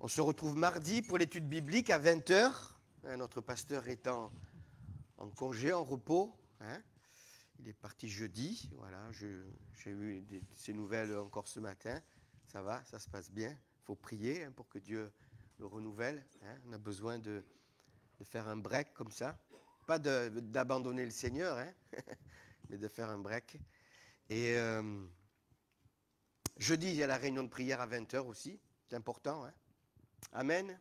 On se retrouve mardi pour l'étude biblique à 20 heures. Notre pasteur est en congé, en repos. Il est parti jeudi. Voilà, j'ai eu ces nouvelles encore ce matin. Ça va, ça se passe bien. Il faut prier pour que Dieu le renouvelle. On a besoin de faire un break comme ça. Pas d'abandonner le Seigneur, mais de faire un break. Et jeudi, il y a la réunion de prière à 20 heures aussi. C'est important. Amen.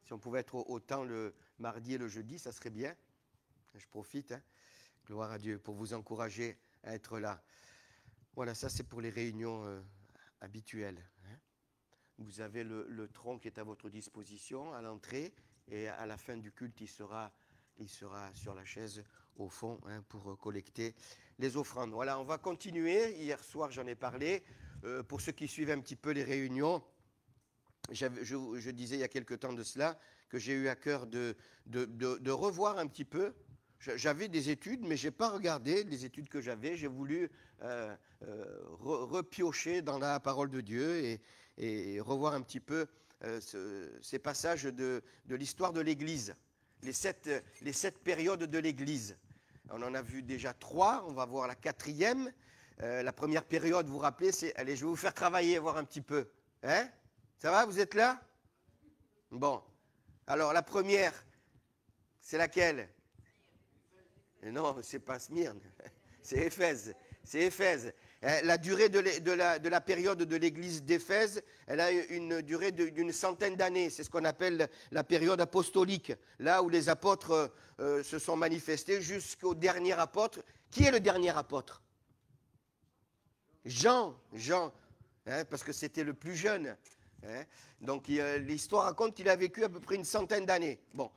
Si on pouvait être autant le mardi et le jeudi, ça serait bien. Je profite. Gloire à Dieu pour vous encourager à être là. Voilà, ça c'est pour les réunions habituelles. Vous avez le tronc qui est à votre disposition à l'entrée et à la fin du culte, il sera sur la chaise au fond pour collecter les offrandes. Voilà, on va continuer. Hier soir, j'en ai parlé. Pour ceux qui suivent un petit peu les réunions, je disais il y a quelque temps de cela que j'ai eu à cœur de revoir un petit peu. J'avais des études, mais je n'ai pas regardé les études que j'avais. J'ai voulu repiocher dans la parole de Dieu et revoir un petit peu ces passages de l'histoire de l'Église, les sept périodes de l'Église. On en a vu déjà 3, on va voir la 4e. La première période, vous vous rappelez, allez, je vais vous faire travailler, voir un petit peu. Ça va, vous êtes là? Bon. Alors, la première, c'est laquelle? Non, c'est pas Smyrne, c'est Éphèse. C'est Éphèse. La durée de la période de l'église d'Éphèse, elle a une durée d'une centaine d'années. C'est ce qu'on appelle la période apostolique, là où les apôtres se sont manifestés jusqu'au dernier apôtre. Qui est le dernier apôtre? Jean, parce que c'était le plus jeune. Donc l'histoire raconte qu'il a vécu à peu près une centaine d'années. Bon,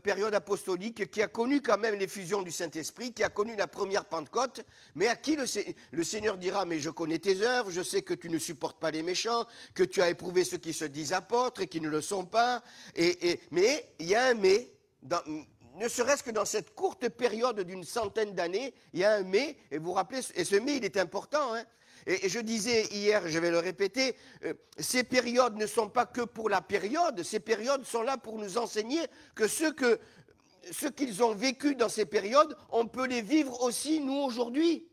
période apostolique qui a connu quand même l'effusion du Saint-Esprit, qui a connu la première Pentecôte, mais à qui le Seigneur dira, mais je connais tes œuvres, je sais que tu ne supportes pas les méchants, que tu as éprouvé ceux qui se disent apôtres et qui ne le sont pas. Mais il y a un mais, ne serait-ce que dans cette courte période d'une centaine d'années, il y a un mais, et vous vous rappelez, et ce mais il est important, Et je disais hier, je vais le répéter, ces périodes ne sont pas que pour la période, ces périodes sont là pour nous enseigner que ce qu'ils ont vécu dans ces périodes, on peut les vivre aussi nous aujourd'hui.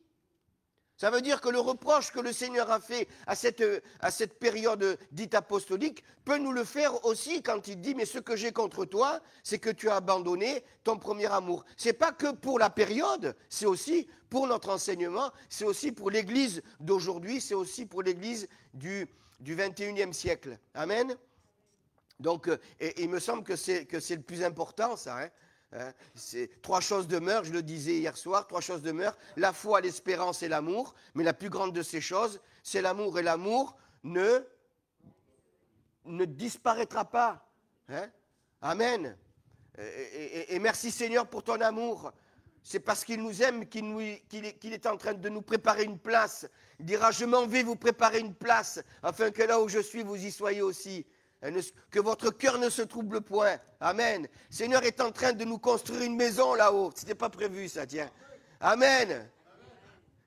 Ça veut dire que le reproche que le Seigneur a fait à cette période dite apostolique peut nous le faire aussi quand il dit « Mais ce que j'ai contre toi, c'est que tu as abandonné ton premier amour. » Ce n'est pas que pour la période, c'est aussi pour notre enseignement, c'est aussi pour l'Église d'aujourd'hui, c'est aussi pour l'Église du 21e siècle. Amen. Donc, il me semble que c'est le plus important, ça. C'est 3 choses demeurent, je le disais hier soir, 3 choses demeurent, la foi, l'espérance et l'amour, mais la plus grande de ces choses, c'est l'amour, et l'amour ne disparaîtra pas. Amen. Et merci Seigneur pour ton amour. C'est parce qu'il nous aime qu'il est en train de nous préparer une place. Il dira, je m'en vais vous préparer une place, afin que là où je suis, vous y soyez aussi. Que votre cœur ne se trouble point. Amen. Le Seigneur est en train de nous construire une maison là-haut. Ce n'était pas prévu ça, tiens. Amen.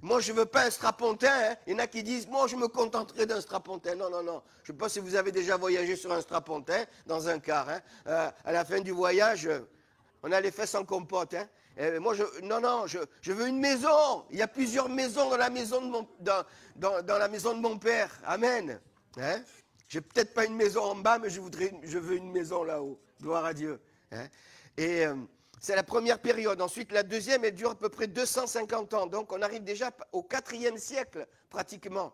Moi, je ne veux pas un strapontin. Il y en a qui disent, moi, je me contenterai d'un strapontin. Non. Je ne sais pas si vous avez déjà voyagé sur un strapontin, dans un car. À la fin du voyage, on a les fesses en compote. Moi, je veux une maison. Il y a plusieurs maisons dans la maison dans la maison de mon père. Amen. J'ai peut-être pas une maison en bas, mais je veux une maison là-haut. Gloire à Dieu. Et c'est la première période. Ensuite, la deuxième, elle dure à peu près 250 ans. Donc, on arrive déjà au 4e siècle, pratiquement,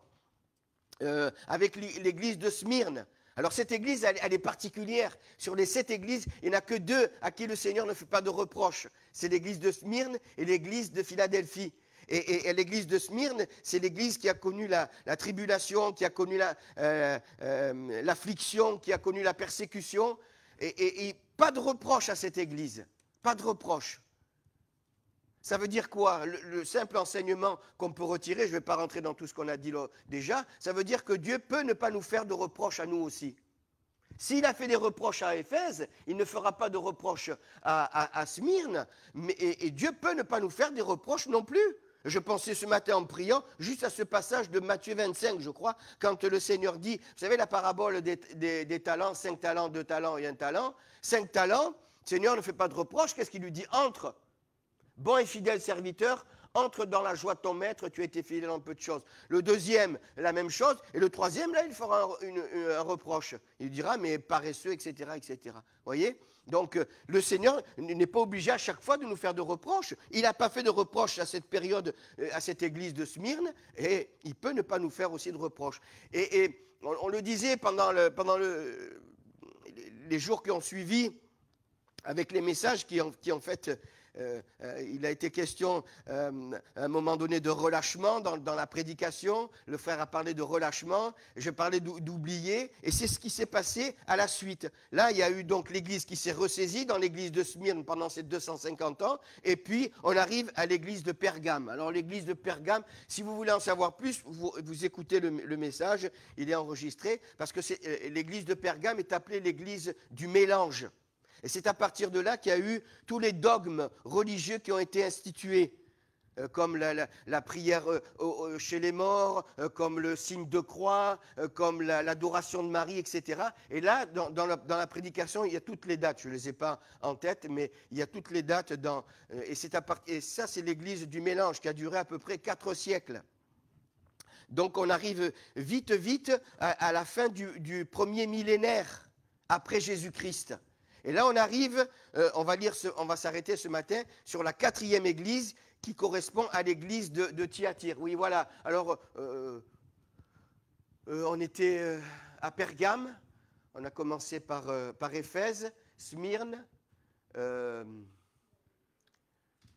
avec l'église de Smyrne. Alors, cette église, elle est particulière. Sur les 7 églises, il n'y en a que 2 à qui le Seigneur ne fait pas de reproche. C'est l'église de Smyrne et l'église de Philadelphie. Et l'église de Smyrne, c'est l'église qui a connu la tribulation, qui a connu l'affliction, qui a connu la persécution. Et pas de reproche à cette église. Pas de reproche. Ça veut dire quoi? Le simple enseignement qu'on peut retirer, je ne vais pas rentrer dans tout ce qu'on a dit là, déjà, ça veut dire que Dieu peut ne pas nous faire de reproches à nous aussi. S'il a fait des reproches à Éphèse, il ne fera pas de reproches à Smyrne, et Dieu peut ne pas nous faire des reproches non plus. Je pensais ce matin en priant juste à ce passage de Matthieu 25, je crois, quand le Seigneur dit, vous savez la parabole des talents, 5 talents, 2 talents et 1 talent, 5 talents, le Seigneur ne fait pas de reproche, qu'est-ce qu'il lui dit? Entre, bon et fidèle serviteur, entre dans la joie de ton maître, tu as été fidèle en peu de choses. Le deuxième, la même chose, et le troisième, là, il fera un reproche. Il dira, mais paresseux, etc., etc. Vous voyez? Donc, le Seigneur n'est pas obligé à chaque fois de nous faire de reproches. Il n'a pas fait de reproches à cette période, à cette église de Smyrne, et il peut ne pas nous faire aussi de reproches. Et on le disait pendant les jours qui ont suivi, avec les messages qui ont fait... il a été question à un moment donné de relâchement dans la prédication. Le frère a parlé de relâchement, je parlais d'oublier, et c'est ce qui s'est passé à la suite. Là, il y a eu donc l'église qui s'est ressaisie dans l'église de Smyrne pendant ces 250 ans, et puis on arrive à l'église de Pergame. Alors l'église de Pergame, si vous voulez en savoir plus, vous écoutez le message, il est enregistré, parce que l'église de Pergame est appelée l'église du mélange. Et c'est à partir de là qu'il y a eu tous les dogmes religieux qui ont été institués, comme la prière chez les morts, comme le signe de croix, comme l'adoration de Marie, etc. Et là, dans la prédication, il y a toutes les dates. Je ne les ai pas en tête, mais il y a toutes les dates. Et ça, c'est l'église du mélange qui a duré à peu près 4 siècles. Donc on arrive vite à la fin du premier millénaire après Jésus-Christ. Et là, on arrive, on va s'arrêter ce matin sur la 4e église qui correspond à l'église de Thyatire. Oui, voilà. Alors, on était à Pergame. On a commencé par Éphèse, Smyrne,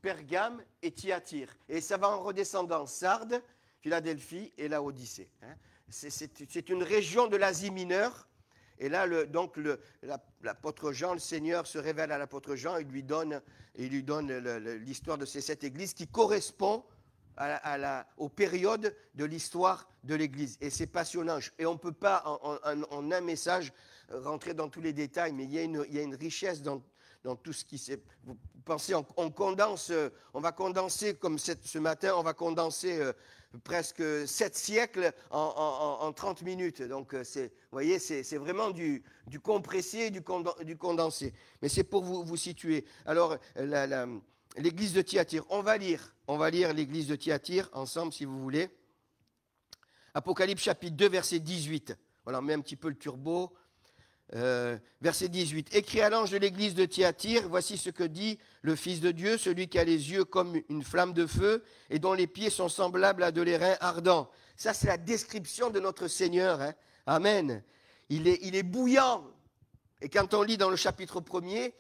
Pergame et Thyatire. Et ça va en redescendant Sardes, Philadelphie et Laodicée. C'est une région de l'Asie mineure. Et là, l'apôtre Jean, le Seigneur se révèle à l'apôtre Jean et lui donne l'histoire de ces 7 églises qui correspond aux périodes de l'histoire de l'Église. Et c'est passionnant. Et on ne peut pas, en un message, rentrer dans tous les détails, mais il y a une richesse dans tout ce qui s'est... Vous pensez, on va condenser, comme ce matin, on va condenser... presque 7 siècles en 30 minutes. Donc, vous voyez, c'est vraiment du compressé, du condensé. Mais c'est pour vous situer. Alors, l'église de Thyatire, on va lire l'église de Thyatire ensemble, si vous voulez. Apocalypse chapitre 2, verset 18. Voilà, on met un petit peu le turbo. Verset 18. Écrit à l'ange de l'église de Thyatire, voici ce que dit le Fils de Dieu, celui qui a les yeux comme une flamme de feu et dont les pieds sont semblables à de l'airain ardent. Ça, c'est la description de notre Seigneur. Hein. Amen. Il est bouillant. Et quand on lit dans le chapitre 1er,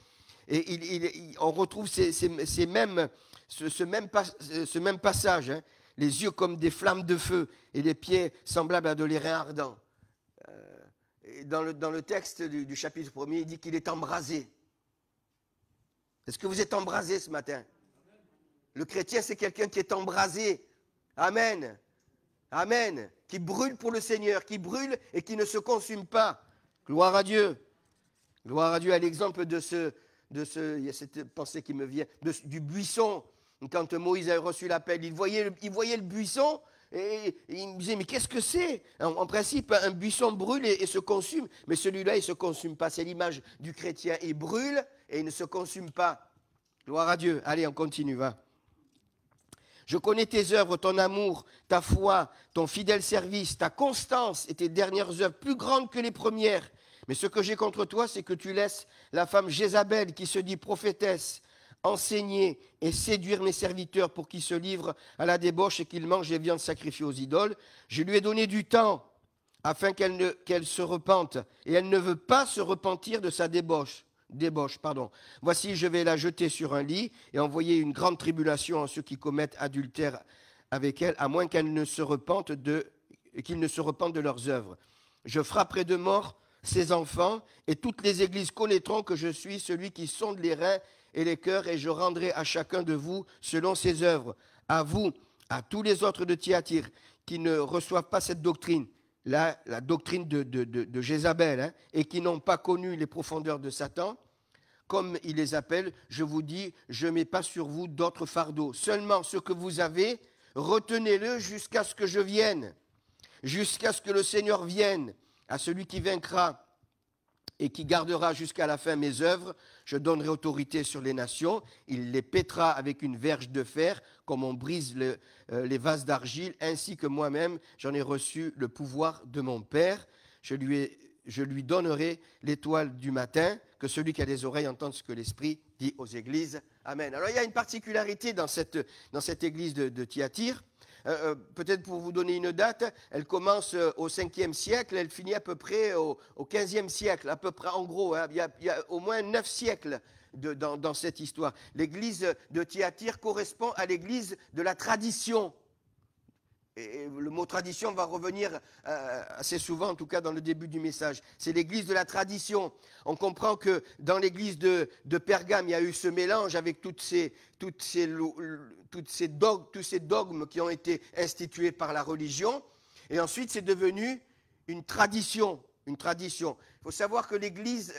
on retrouve ce même passage. Hein. Les yeux comme des flammes de feu et les pieds semblables à de l'airain ardent. Dans le texte du chapitre 1er, il dit qu'il est embrasé. Est-ce que vous êtes embrasé ce matin? Le chrétien, c'est quelqu'un qui est embrasé. Amen. Amen. Qui brûle pour le Seigneur, qui brûle et qui ne se consume pas. Gloire à Dieu. Gloire à Dieu. À l'exemple il y a cette pensée qui me vient, du buisson. Quand Moïse a reçu l'appel, il voyait le buisson. Et il me disait, mais qu'est-ce que c'est? En principe, un buisson brûle et se consume, mais celui-là, il ne se consume pas. C'est l'image du chrétien. Il brûle et il ne se consume pas. Gloire à Dieu. Allez, on continue, va. Je connais tes œuvres, ton amour, ta foi, ton fidèle service, ta constance et tes dernières œuvres, plus grandes que les premières. Mais ce que j'ai contre toi, c'est que tu laisses la femme Jézabel, qui se dit prophétesse, enseigner et séduire mes serviteurs pour qu'ils se livrent à la débauche et qu'ils mangent les viandes sacrifiées aux idoles. Je lui ai donné du temps afin qu'elle se repente, et elle ne veut pas se repentir de sa débauche. Voici, je vais la jeter sur un lit et envoyer une grande tribulation à ceux qui commettent adultère avec elle, à moins qu'ils ne se repentent de leurs œuvres. Je frapperai de mort ses enfants, et toutes les églises connaîtront que je suis celui qui sonde les reins et les cœurs, et je rendrai à chacun de vous selon ses œuvres. À vous, à tous les autres de Thyatire qui ne reçoivent pas cette doctrine, la doctrine de Jézabel, hein, et qui n'ont pas connu les profondeurs de Satan, comme il les appelle, je vous dis, je ne mets pas sur vous d'autres fardeaux. Seulement ce que vous avez, retenez-le jusqu'à ce que je vienne, jusqu'à ce que le Seigneur vienne. À celui qui vaincra et qui gardera jusqu'à la fin mes œuvres, je donnerai autorité sur les nations. Il les pètera avec une verge de fer, comme on brise les vases d'argile, ainsi que moi-même, j'en ai reçu le pouvoir de mon Père. Je lui donnerai l'étoile du matin, que celui qui a des oreilles entende ce que l'Esprit dit aux églises. Amen. Alors il y a une particularité dans cette église de Thyatire. Peut-être pour vous donner une date, elle commence au 5e siècle, elle finit à peu près au 15e siècle, à peu près en gros. Hein, il y a au moins 9 siècles dans cette histoire. L'église de Thyatire correspond à l'église de la tradition. Et le mot tradition va revenir assez souvent, en tout cas dans le début du message. C'est l'église de la tradition. On comprend que dans l'église de Pergame, il y a eu ce mélange avec tous ces dogmes qui ont été institués par la religion. Et ensuite, c'est devenu une tradition. Une tradition. Il faut savoir que l'église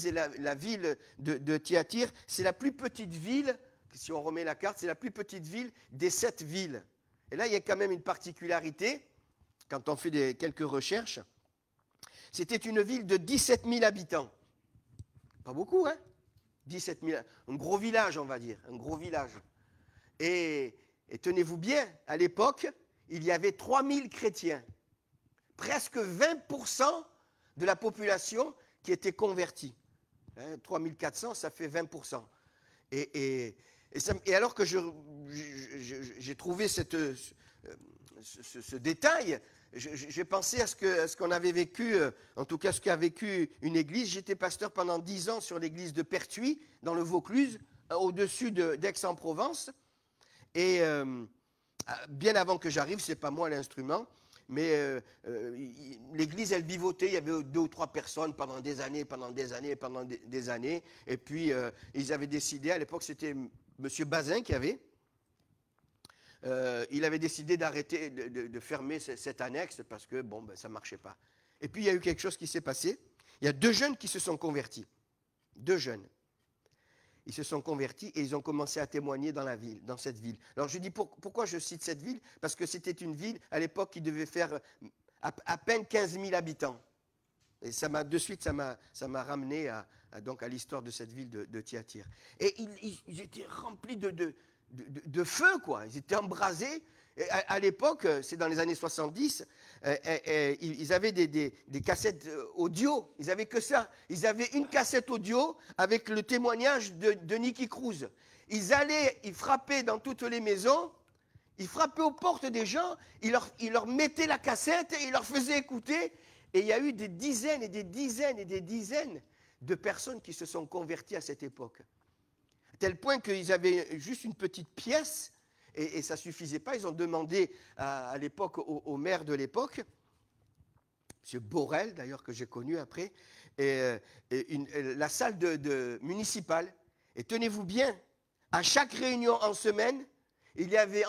et la ville de Thyatire, c'est la plus petite ville, si on remet la carte, c'est la plus petite ville des 7 villes. Et là, il y a quand même une particularité, quand on fait quelques recherches. C'était une ville de 17 000 habitants. Pas beaucoup, hein? 17 000, un gros village, on va dire, un gros village. Et tenez-vous bien, à l'époque, il y avait 3 000 chrétiens. Presque 20% de la population qui était convertie. 3 400, ça fait 20%. Et alors que j'ai trouvé ce détail, j'ai pensé à ce qu'on avait vécu, en tout cas ce qu'a vécu une église. J'étais pasteur pendant 10 ans sur l'église de Pertuis, dans le Vaucluse, au-dessus d'Aix-en-Provence. Et bien avant que j'arrive, ce n'est pas moi l'instrument, mais l'église, elle vivotait, il y avait 2 ou 3 personnes pendant des années. Et puis, ils avaient décidé, à l'époque, c'était M. Bazin qui avait, il avait décidé d'arrêter, de fermer cette annexe parce que, ça ne marchait pas. Et puis, il y a eu quelque chose qui s'est passé. Il y a 2 jeunes qui se sont convertis. 2 jeunes. Ils se sont convertis et ils ont commencé à témoigner dans cette ville. Alors je dis pourquoi je cite cette ville? Parce que c'était une ville à l'époque qui devait faire à peine 15 000 habitants. Et de suite, ça m'a ramené à l'histoire de cette ville de Thyatire. Et ils étaient remplis de feu, quoi. Ils étaient embrasés. Et à l'époque, c'est dans les années 70, ils avaient des cassettes audio. Ils n'avaient que ça. Ils avaient une cassette audio avec le témoignage de Nicky Cruz. Ils frappaient dans toutes les maisons, ils frappaient aux portes des gens, ils leur mettaient la cassette et ils leur faisaient écouter. Et il y a eu des dizaines et des dizaines et des dizaines de personnes qui se sont converties à cette époque. À tel point qu'ils avaient juste une petite pièce. Et ça ne suffisait pas, ils ont demandé à l'époque, au maire de l'époque, M. Borel d'ailleurs, que j'ai connu après, la salle municipale. Et tenez-vous bien, à chaque réunion en semaine, il y avait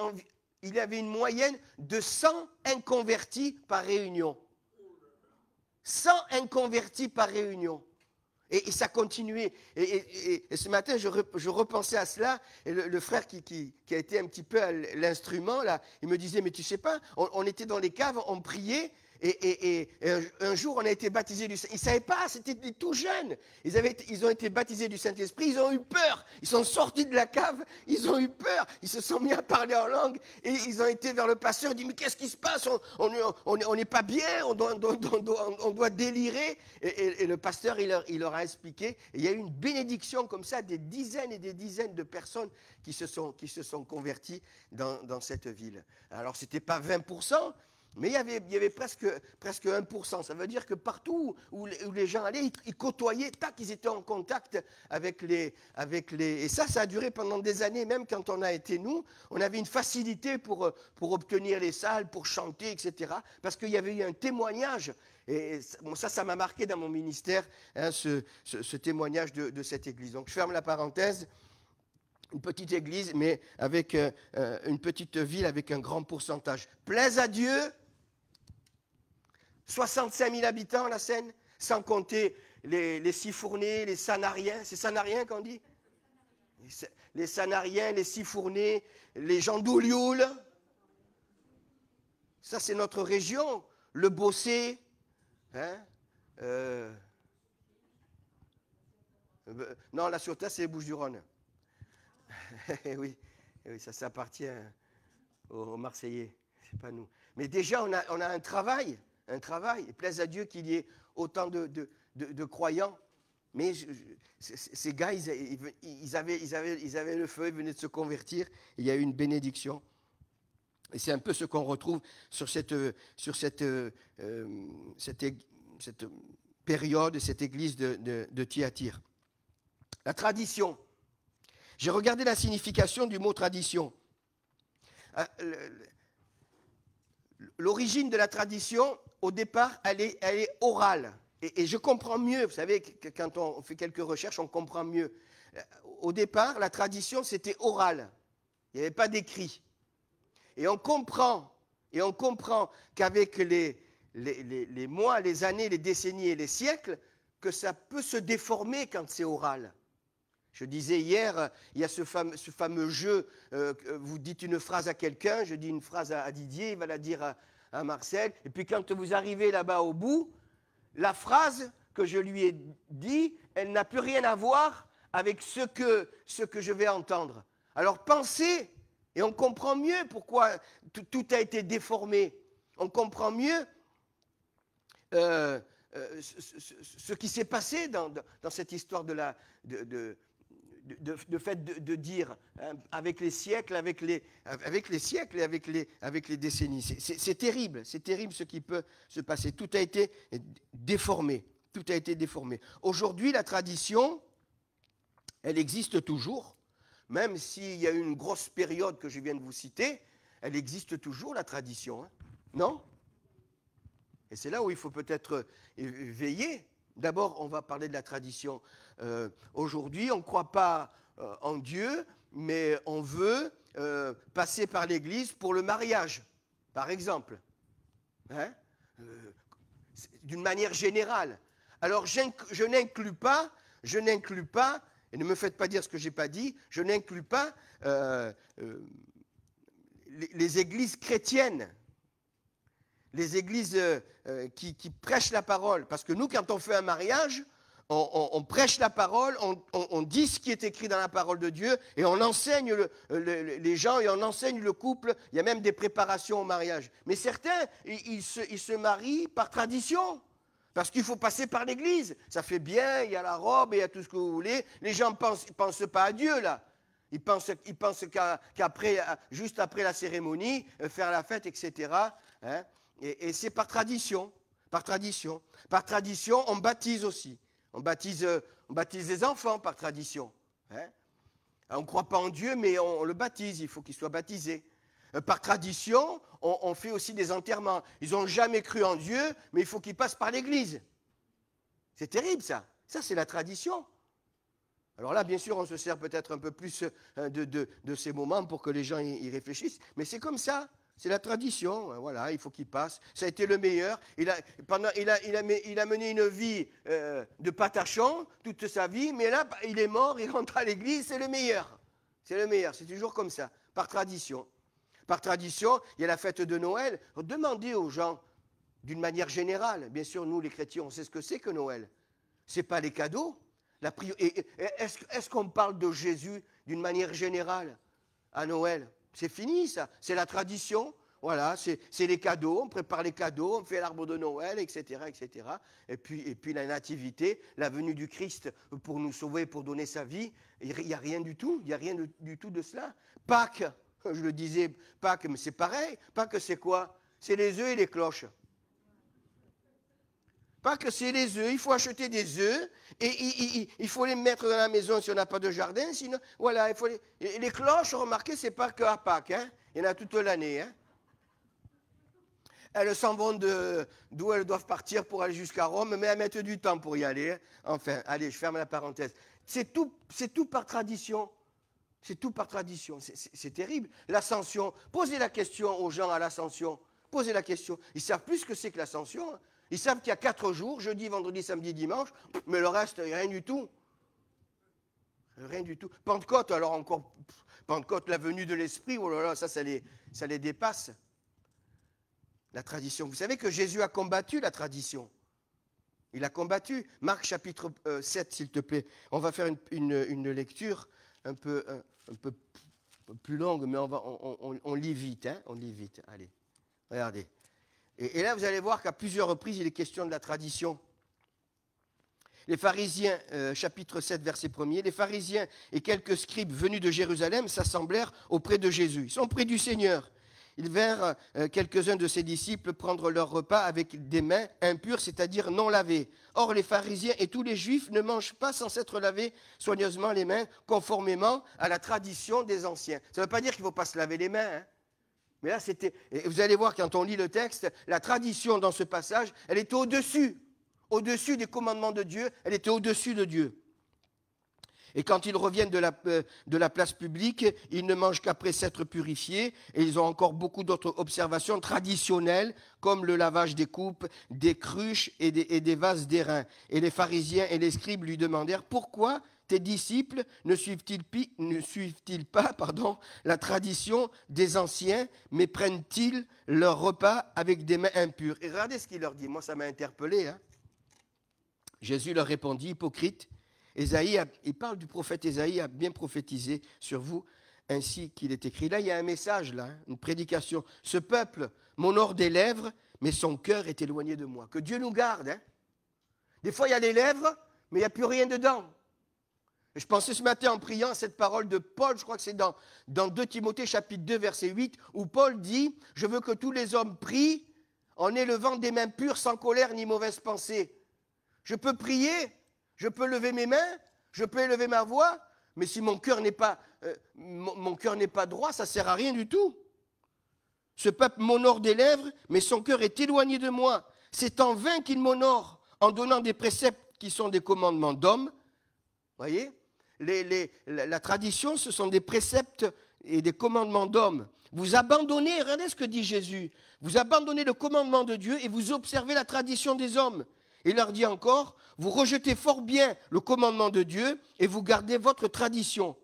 une moyenne de 100 inconvertis par réunion. 100 inconvertis par réunion. Et ça continuait. Et ce matin, je repensais à cela. Et le frère qui a été un petit peu à l'instrument, là, il me disait, mais tu sais pas, on était dans les caves, on priait. Et un jour, on a été baptisés du Saint-Esprit. Ils ne savaient pas, c'était tout jeunes. Ils ont été baptisés du Saint-Esprit, ils ont eu peur. Ils sont sortis de la cave, ils ont eu peur. Ils se sont mis à parler en langue et ils ont été vers le pasteur. Ils ont dit, mais qu'est-ce qui se passe? On n'est pas bien, on doit délirer. Et le pasteur, il leur a expliqué. Et il y a eu une bénédiction comme ça, des dizaines et des dizaines de personnes qui se sont converties dans cette ville. Alors, ce n'était pas 20%. Mais il y avait presque 1%. Ça veut dire que partout où les gens allaient, ils côtoyaient, ils étaient en contact avec les... Et ça a duré pendant des années. Même quand on a été, nous, on avait une facilité pour obtenir les salles, pour chanter, etc. Parce qu'il y avait eu un témoignage. Et ça m'a marqué dans mon ministère, hein, ce témoignage de cette église. Donc je ferme la parenthèse. Une petite église, mais avec une petite ville avec un grand pourcentage. Plaise à Dieu, 65 000 habitants, la Seine, sans compter les Sifournais, les Sanariens. C'est Sanariens qu'on dit? Les Sanariens, les Sifournais, les gens d'Oulioul, Ça, c'est notre région. Le Bossé. Hein, non, la Ciotat, c'est les Bouches-du-Rhône. Oui, oui, ça appartient aux Marseillais, c'est pas nous. Mais déjà, on a un travail. Et plaise à Dieu qu'il y ait autant de croyants. Mais ces gars, ils avaient le feu, ils venaient de se convertir. Il y a eu une bénédiction. Et c'est un peu ce qu'on retrouve sur cette période, cette église de Thyatire. La tradition. J'ai regardé la signification du mot tradition. L'origine de la tradition, au départ, elle est orale. Et je comprends mieux, vous savez, quand on fait quelques recherches, on comprend mieux. Au départ, la tradition, c'était oral. Il n'y avait pas d'écrit. Et on comprend qu'avec les mois, les années, les décennies et les siècles, que ça peut se déformer quand c'est oral. Je disais hier, il y a ce fameux jeu, vous dites une phrase à quelqu'un, je dis une phrase à Didier, il va la dire à Marcel, et puis quand vous arrivez là-bas au bout, la phrase que je lui ai dit, elle n'a plus rien à voir avec ce que je vais entendre. Alors pensez, et on comprend mieux pourquoi tout a été déformé. On comprend mieux ce qui s'est passé dans cette histoire de fait de dire, hein, avec les siècles, avec les siècles et avec les décennies. C'est terrible ce qui peut se passer. Tout a été déformé. Aujourd'hui, la tradition, elle existe toujours, même s'il y a eu une grosse période que je viens de vous citer, elle existe toujours, la tradition. Hein, non ? Et c'est là où il faut peut-être veiller. D'abord, on va parler de la tradition. Aujourd'hui, on ne croit pas en Dieu, mais on veut passer par l'Église pour le mariage, par exemple. Hein, d'une manière générale. Alors, je n'inclus pas, et ne me faites pas dire ce que je n'ai pas dit, je n'inclus pas les églises chrétiennes. Les églises qui prêchent la parole. Parce que nous, quand on fait un mariage, on prêche la parole, on dit ce qui est écrit dans la parole de Dieu, et on enseigne les gens, et on enseigne le couple. Il y a même des préparations au mariage. Mais certains, ils se marient par tradition. Parce qu'il faut passer par l'église. Ça fait bien, il y a la robe, il y a tout ce que vous voulez. Les gens ne pensent pas à Dieu, là. Ils pensent qu'après, juste après la cérémonie, faire la fête, etc., hein. Et c'est par tradition. Par tradition, on baptise aussi. On baptise les enfants par tradition. Hein. On ne croit pas en Dieu, mais on le baptise. Il faut qu'il soit baptisé. Par tradition, on fait aussi des enterrements. Ils n'ont jamais cru en Dieu, mais il faut qu'ils passent par l'église. C'est terrible, ça. Ça, c'est la tradition. Alors là, bien sûr, on se sert peut-être un peu plus de ces moments pour que les gens y réfléchissent, mais c'est comme ça. C'est la tradition, voilà, il faut qu'il passe. Ça a été le meilleur. Il a mené une vie de patachon toute sa vie, mais là, il est mort, il rentre à l'église, c'est le meilleur. C'est le meilleur, c'est toujours comme ça, par tradition. Par tradition, il y a la fête de Noël. Demandez aux gens, d'une manière générale, bien sûr, nous les chrétiens, on sait ce que c'est que Noël. Ce n'est pas les cadeaux. Est-ce qu'on parle de Jésus d'une manière générale à Noël ? C'est fini, ça. C'est la tradition. Voilà, c'est les cadeaux. On prépare les cadeaux, on fait l'arbre de Noël, etc., etc. Et puis la nativité, la venue du Christ pour nous sauver, pour donner sa vie. Il n'y a rien du tout. Il n'y a rien du tout de cela. Pâques, je le disais, Pâques, mais c'est pareil. Pâques, c'est quoi ? C'est les œufs et les cloches. Pâques, c'est les œufs. Il faut acheter des œufs et il faut les mettre dans la maison si on n'a pas de jardin. Sinon, voilà, il faut les cloches, remarquez, c'est pas que à Pâques. Hein, il y en a toute l'année. Hein. Elles s'en vont d'où elles doivent partir pour aller jusqu'à Rome, mais elles mettent du temps pour y aller. Hein. Enfin, allez, je ferme la parenthèse. C'est tout par tradition. C'est tout par tradition. C'est terrible. L'ascension. Posez la question aux gens à l'ascension. Posez la question. Ils savent plus ce que c'est que l'ascension. Hein. Ils savent qu'il y a 4 jours, jeudi, vendredi, samedi, dimanche, mais le reste, rien du tout. Rien du tout. Pentecôte, alors encore, Pentecôte, la venue de l'Esprit, oh là là, ça les dépasse. La tradition. Vous savez que Jésus a combattu la tradition. Il a combattu. Marc chapitre 7, s'il te plaît. On va faire une lecture un peu plus longue, mais on lit vite. Hein, on lit vite. Allez, regardez. Et là, vous allez voir qu'à plusieurs reprises, il est question de la tradition. Les pharisiens, chapitre 7, verset 1er, les pharisiens et quelques scribes venus de Jérusalem s'assemblèrent auprès de Jésus. Ils sont près du Seigneur. Ils vinrent, quelques-uns de ses disciples, prendre leur repas avec des mains impures, c'est-à-dire non lavées. Or, les pharisiens et tous les juifs ne mangent pas sans s'être lavés soigneusement les mains, conformément à la tradition des anciens. Ça ne veut pas dire qu'il ne faut pas se laver les mains, hein. Mais là, et vous allez voir, quand on lit le texte, la tradition dans ce passage, elle était au-dessus des commandements de Dieu, elle était au-dessus de Dieu. Et quand ils reviennent de la place publique, ils ne mangent qu'après s'être purifiés, et ils ont encore beaucoup d'autres observations traditionnelles, comme le lavage des coupes, des cruches et des vases d'airain. Et les pharisiens et les scribes lui demandèrent, pourquoi tes disciples ne suivent-ils pas la tradition des anciens, mais prennent-ils leur repas avec des mains impures? Et regardez ce qu'il leur dit, moi ça m'a interpellé. Hein. Jésus leur répondit, hypocrite, il parle du prophète Ésaïe, a bien prophétisé sur vous, ainsi qu'il est écrit. Là, il y a un message, là, une prédication. Ce peuple m'honore des lèvres, mais son cœur est éloigné de moi. Que Dieu nous garde. Hein. Des fois, il y a les lèvres, mais il n'y a plus rien dedans. Et je pensais ce matin en priant à cette parole de Paul, je crois que c'est dans 2 Timothée chapitre 2, verset 8, où Paul dit « Je veux que tous les hommes prient en élevant des mains pures, sans colère ni mauvaise pensée. » Je peux prier, je peux lever mes mains, je peux élever ma voix, mais si mon cœur n'est pas droit, ça ne sert à rien du tout. Ce peuple m'honore des lèvres, mais son cœur est éloigné de moi. C'est en vain qu'il m'honore, en donnant des préceptes qui sont des commandements d'hommes. Voyez, la tradition, ce sont des préceptes et des commandements d'hommes. Vous abandonnez, regardez ce que dit Jésus, vous abandonnez le commandement de Dieu et vous observez la tradition des hommes. Il leur dit encore, vous rejetez fort bien le commandement de Dieu et vous gardez votre tradition.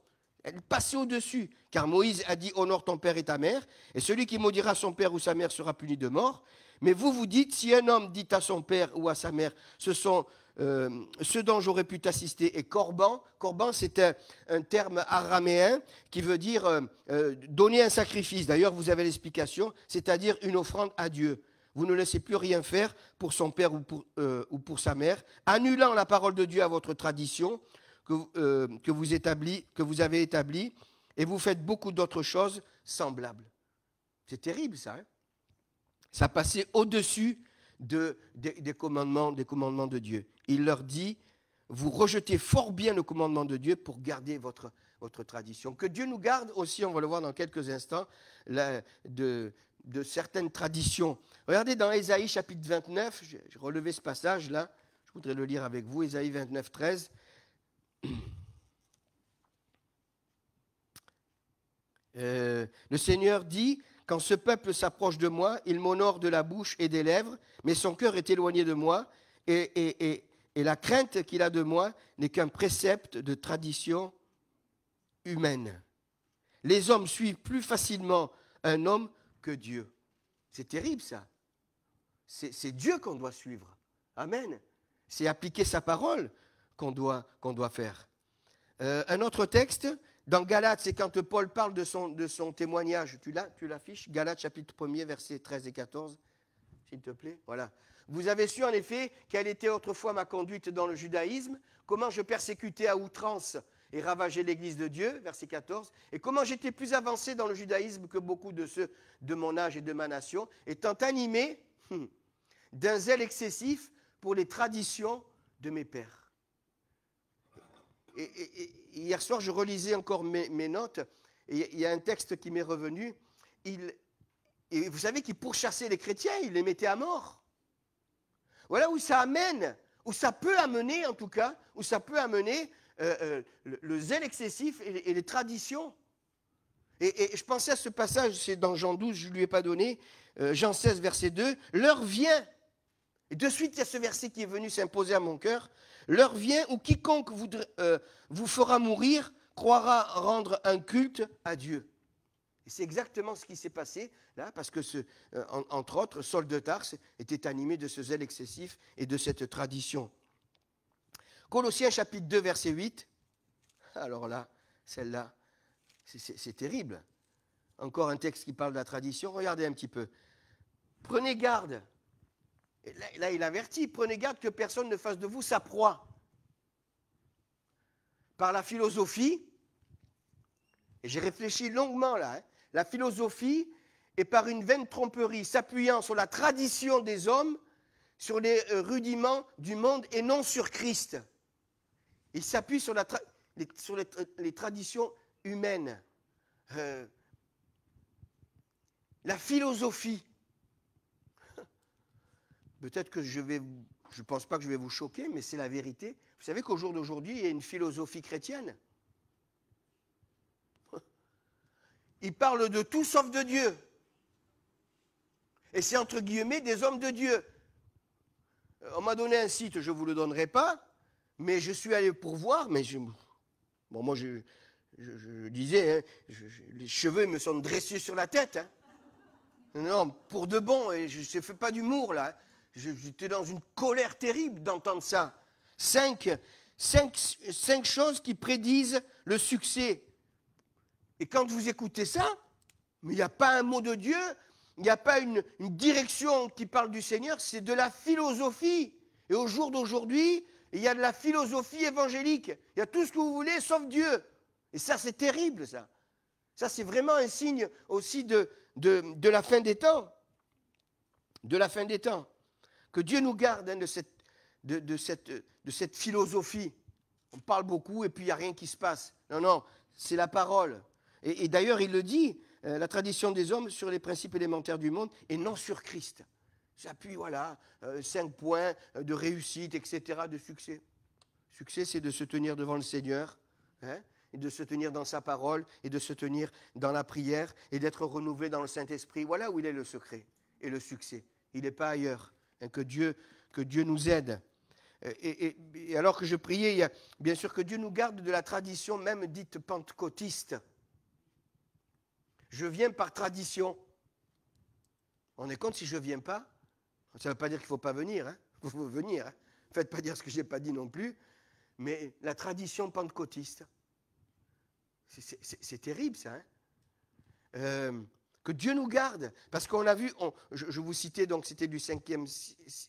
Passez au-dessus, car Moïse a dit, honore ton père et ta mère, et celui qui maudira son père ou sa mère sera puni de mort. Mais vous dites, si un homme dit à son père ou à sa mère, ce sont ceux dont j'aurais pu t'assister, et corban. Corban, c'est un terme araméen qui veut dire donner un sacrifice. D'ailleurs, vous avez l'explication, c'est-à-dire une offrande à Dieu. Vous ne laissez plus rien faire pour son père ou pour sa mère, annulant la parole de Dieu à votre tradition que vous avez établie, et vous faites beaucoup d'autres choses semblables. C'est terrible, ça. Hein? Ça passait au-dessus des commandements de Dieu. Il leur dit, vous rejetez fort bien le commandement de Dieu pour garder votre tradition. Que Dieu nous garde aussi, on va le voir dans quelques instants, de certaines traditions. Regardez dans Ésaïe chapitre 29, j'ai relevé ce passage-là, je voudrais le lire avec vous, Ésaïe 29, 13. Le Seigneur dit, quand ce peuple s'approche de moi, il m'honore de la bouche et des lèvres, mais son cœur est éloigné de moi, et la crainte qu'il a de moi n'est qu'un précepte de tradition humaine. Les hommes suivent plus facilement un homme que Dieu. C'est terrible, ça. C'est Dieu qu'on doit suivre. Amen. C'est appliquer sa parole qu'on doit faire. Un autre texte, dans Galates, c'est quand Paul parle de son témoignage. Tu l'affiches, Galates chapitre 1er, versets 13 et 14, s'il te plaît. Voilà. Vous avez su en effet quelle était autrefois ma conduite dans le judaïsme, comment je persécutais à outrance et ravageais l'église de Dieu, verset 14, et comment j'étais plus avancé dans le judaïsme que beaucoup de ceux de mon âge et de ma nation, étant animé d'un zèle excessif pour les traditions de mes pères. Et hier soir, je relisais encore mes notes, et il y a un texte qui m'est revenu. Et vous savez qu'il pourchassait les chrétiens, il les mettait à mort. Voilà où ça amène, où ça peut amener en tout cas, où ça peut amener le zèle excessif et les traditions. Et je pensais à ce passage, c'est dans Jean 12, je ne lui ai pas donné, Jean 16, verset 2, « L'heure vient ». Et de suite, il y a ce verset qui est venu s'imposer à mon cœur. « L'heure vient où quiconque vous fera mourir croira rendre un culte à Dieu. » Et c'est exactement ce qui s'est passé là, parce que, entre autres, Saul de Tarse était animé de ce zèle excessif et de cette tradition. Colossiens chapitre 2, verset 8. Alors là, celle-là, c'est terrible. Encore un texte qui parle de la tradition. Regardez un petit peu. Prenez garde. Et là, il avertit. Prenez garde que personne ne fasse de vous sa proie. Par la philosophie, et j'ai réfléchi longuement là, hein, la philosophie est par une vaine tromperie, s'appuyant sur la tradition des hommes, sur les rudiments du monde et non sur Christ. Il s'appuie sur, les traditions humaines. La philosophie. Peut-être que je ne pense pas que je vais vous choquer, mais c'est la vérité. Vous savez qu'au jour d'aujourd'hui, il y a une philosophie chrétienne. Il parle de tout sauf de Dieu. Et c'est entre guillemets des hommes de Dieu. On m'a donné un site, je ne vous le donnerai pas, mais je suis allé pour voir, mais moi je disais, hein, les cheveux me sont dressés sur la tête. Hein. Non, pour de bon, et je ne fais pas d'humour là. J'étais dans une colère terrible d'entendre ça. Cinq choses qui prédisent le succès. Et quand vous écoutez ça, mais il n'y a pas un mot de Dieu, il n'y a pas une direction qui parle du Seigneur, c'est de la philosophie. Et au jour d'aujourd'hui, il y a de la philosophie évangélique. Il y a tout ce que vous voulez, sauf Dieu. Et ça, c'est terrible, ça. Ça, c'est vraiment un signe aussi de la fin des temps. De la fin des temps. Que Dieu nous garde hein, de cette philosophie. On parle beaucoup et puis il n'y a rien qui se passe. Non, non, c'est la parole. Et d'ailleurs, il le dit, la tradition des hommes sur les principes élémentaires du monde et non sur Christ. J'appuie, voilà, 5 points de réussite, etc., de succès. Succès, c'est de se tenir devant le Seigneur, hein, et de se tenir dans sa parole, et de se tenir dans la prière, et d'être renouvelé dans le Saint-Esprit. Voilà où il est le secret et le succès. Il n'est pas ailleurs. Hein, que Dieu nous aide. Et alors que je priais, il y a bien sûr que Dieu nous garde de la tradition même dite pentecôtiste. Je viens par tradition. On est compte si je ne viens pas, ça ne veut pas dire qu'il ne faut pas venir. Hein. Il faut venir. Hein. Ne faites pas dire ce que je n'ai pas dit non plus. Mais la tradition pentecôtiste, c'est terrible ça. Hein. Que Dieu nous garde. Parce qu'on a vu, je vous citais, donc c'était du 5e,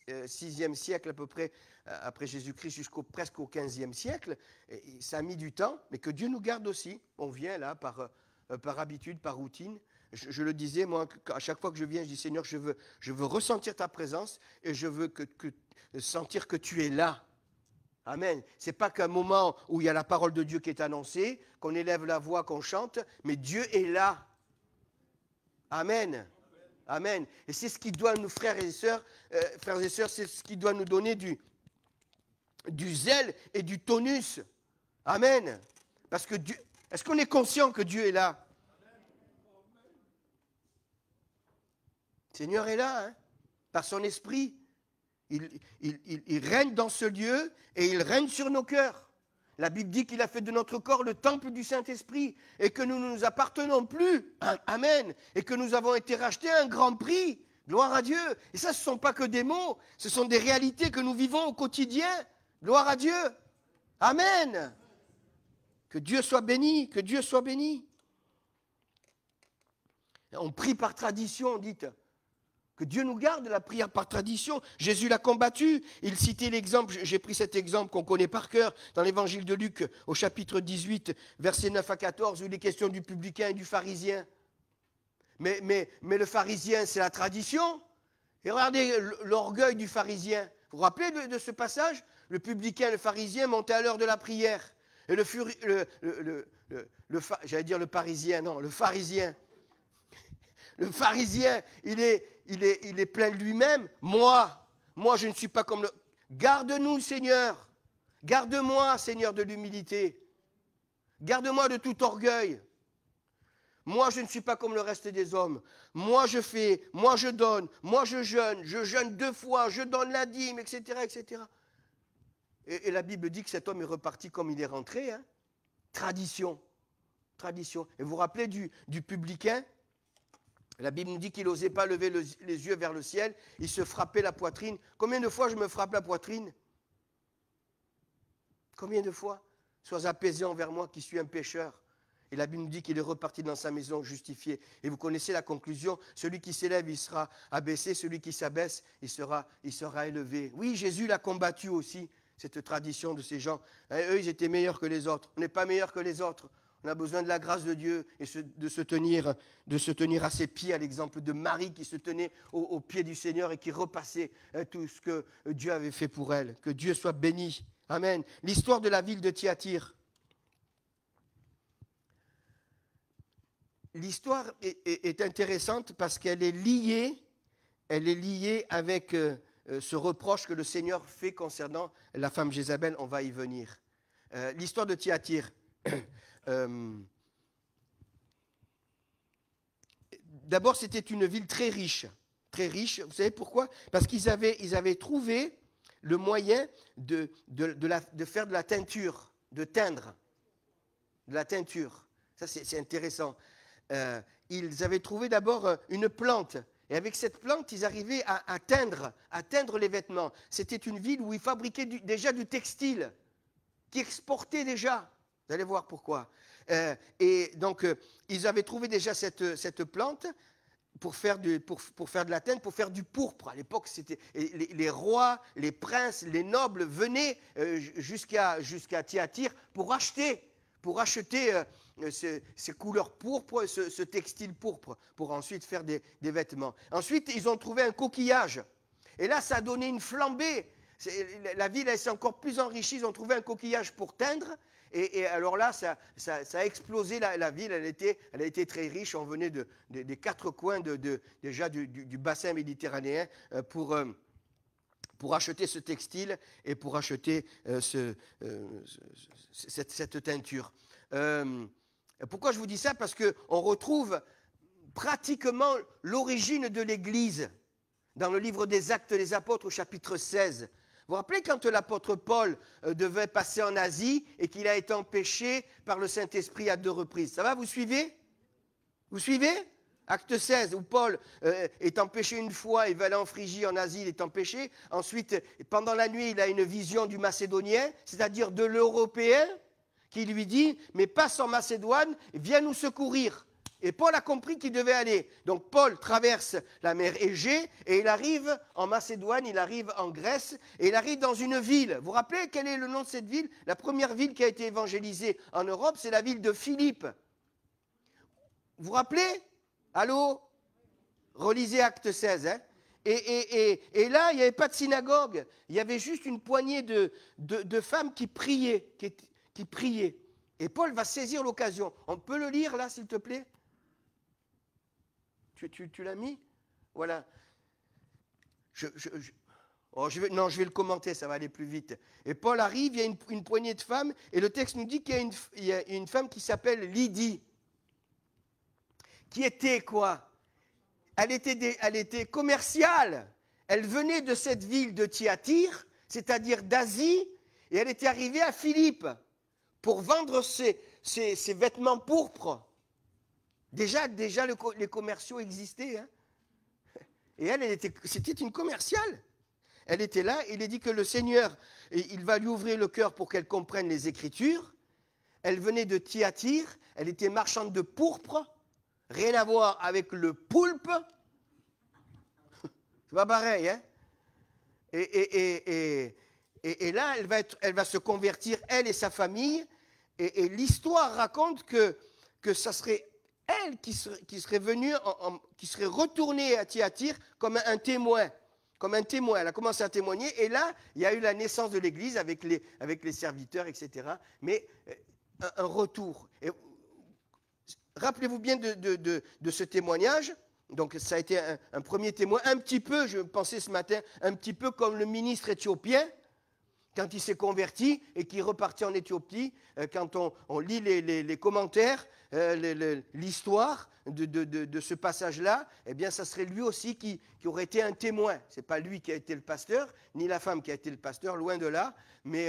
6e siècle à peu près, après Jésus-Christ, jusqu'au presque au 15e siècle. Et ça a mis du temps, mais que Dieu nous garde aussi. On vient là par habitude, par routine. Je le disais, moi, à chaque fois que je viens, je dis, Seigneur, je veux ressentir ta présence et je veux sentir que tu es là. Amen. Ce n'est pas qu'un moment où il y a la parole de Dieu qui est annoncée, qu'on élève la voix, qu'on chante, mais Dieu est là. Amen. Amen. Et c'est ce qui doit nous, frères et sœurs, c'est ce qui doit nous donner du zèle et du tonus. Amen. Parce que Dieu, est-ce qu'on est conscient que Dieu est là? Le Seigneur est là, hein, par son esprit. Il règne dans ce lieu et il règne sur nos cœurs. La Bible dit qu'il a fait de notre corps le temple du Saint-Esprit et que nous ne nous appartenons plus. Amen. Et que nous avons été rachetés à un grand prix. Gloire à Dieu. Et ça, ce ne sont pas que des mots, ce sont des réalités que nous vivons au quotidien. Gloire à Dieu. Amen. Que Dieu soit béni, que Dieu soit béni. On prie par tradition, dites. Que Dieu nous garde de la prière par tradition. Jésus l'a combattu. Il citait l'exemple, j'ai pris cet exemple qu'on connaît par cœur, dans l'évangile de Luc, au chapitre 18, versets 9 à 14, où il est question du publicain et du pharisien. Mais le pharisien, c'est la tradition. Et regardez l'orgueil du pharisien. Vous vous rappelez de ce passage? Le publicain et le pharisien montaient à l'heure de la prière. Et le pharisien. Le pharisien, il est plein de lui-même. Moi, je ne suis pas comme le... Garde-nous, Seigneur. Garde-moi, Seigneur, de l'humilité. Garde-moi de tout orgueil. Moi, je ne suis pas comme le reste des hommes. Moi, je fais, moi, je donne, moi, je jeûne 2 fois, je donne la dîme, etc., etc. Et la Bible dit que cet homme est reparti comme il est rentré. Hein. Tradition. tradition. Et vous vous rappelez du publicain? La Bible nous dit qu'il n'osait pas lever les yeux vers le ciel, il se frappait la poitrine. Combien de fois je me frappe la poitrine? Combien de fois? Sois apaisé envers moi qui suis un pécheur. Et la Bible nous dit qu'il est reparti dans sa maison justifié. Et vous connaissez la conclusion, celui qui s'élève, il sera abaissé, celui qui s'abaisse, il sera élevé. Oui, Jésus l'a combattu aussi, cette tradition de ces gens. Eux, ils étaient meilleurs que les autres. On n'est pas meilleurs que les autres. On a besoin de la grâce de Dieu et de se tenir à ses pieds, à l'exemple de Marie qui se tenait aux pieds du Seigneur et qui repassait tout ce que Dieu avait fait pour elle. Que Dieu soit béni. Amen. L'histoire de la ville de Thyatire. L'histoire est intéressante parce qu'elle est liée avec ce reproche que le Seigneur fait concernant la femme Jézabel. On va y venir. L'histoire de Thyatire. D'abord, c'était une ville très riche. Très riche. Vous savez pourquoi? Parce qu'ils avaient trouvé le moyen de faire de la teinture, de teindre. De la teinture. Ça, c'est intéressant. Ils avaient trouvé d'abord une plante. Et avec cette plante, ils arrivaient à teindre les vêtements. C'était une ville où ils fabriquaient déjà du textile, qui exportaient déjà. Vous allez voir pourquoi. Et donc, ils avaient trouvé déjà cette plante pour faire de la teinte, pour faire du pourpre. À l'époque, c'était les rois, les princes, les nobles venaient jusqu'à Thyatire pour acheter ces couleurs pourpres, ce textile pourpre, pour ensuite faire des vêtements. Ensuite, ils ont trouvé un coquillage. Et là, ça a donné une flambée. La ville, elle s'est encore plus enrichie. Ils ont trouvé un coquillage pour teindre. Et alors là, ça a explosé la ville. Elle a été très riche. On venait des quatre coins déjà du bassin méditerranéen pour acheter ce textile et pour acheter cette teinture. Pourquoi je vous dis ça? Parce qu'on retrouve pratiquement l'origine de l'Église dans le livre des Actes des Apôtres au chapitre 16. Vous vous rappelez quand l'apôtre Paul devait passer en Asie et qu'il a été empêché par le Saint-Esprit à 2 reprises? Ça va, vous suivez? Vous suivez? Acte 16, où Paul est empêché une fois, il va aller en Phrygie, en Asie, il est empêché. Ensuite, pendant la nuit, il a une vision du Macédonien, c'est-à-dire de l'Européen, qui lui dit, mais passe en Macédoine, viens nous secourir. Et Paul a compris qu'il devait aller. Donc Paul traverse la mer Égée et il arrive en Macédoine, il arrive en Grèce et il arrive dans une ville. Vous vous rappelez quel est le nom de cette ville? La première ville qui a été évangélisée en Europe, c'est la ville de Philippe. Vous vous rappelez? Allô? Relisez Acte 16. Hein? Et là, il n'y avait pas de synagogue. Il y avait juste une poignée de femmes qui priaient, qui priaient. Et Paul va saisir l'occasion. On peut le lire là, s'il te plaît? Tu l'as mis? Voilà. Je vais le commenter, ça va aller plus vite. Et Paul arrive, il y a une poignée de femmes, et le texte nous dit qu'il y a une femme qui s'appelle Lydie, qui était quoi? Elle était commerciale. Elle venait de cette ville de Thyatire, c'est-à-dire d'Asie, et elle était arrivée à Philippe pour vendre ses vêtements pourpres. Déjà les commerciaux existaient. Hein. Et c'était une commerciale. Elle était là, il est dit que le Seigneur, il va lui ouvrir le cœur pour qu'elle comprenne les Écritures. Elle venait de Thyatire, elle était marchande de pourpre, rien à voir avec le poulpe. C'est pas pareil, hein? Et là, elle va se convertir, elle et sa famille. Et l'histoire raconte que ça serait elle qui serait venue, qui serait retournée à Thyatire comme un témoin. Comme un témoin. Elle a commencé à témoigner. Et là, il y a eu la naissance de l'Église avec les serviteurs, etc. Mais un retour. Et rappelez-vous bien de ce témoignage. Donc ça a été un premier témoin. Un petit peu, je pensais ce matin, un petit peu comme le ministre éthiopien, quand il s'est converti et qu'il est reparti en Éthiopie, quand on lit les commentaires, l'histoire de ce passage-là, eh bien, ça serait lui aussi qui aurait été un témoin. Ce n'est pas lui qui a été le pasteur, ni la femme qui a été le pasteur, loin de là, mais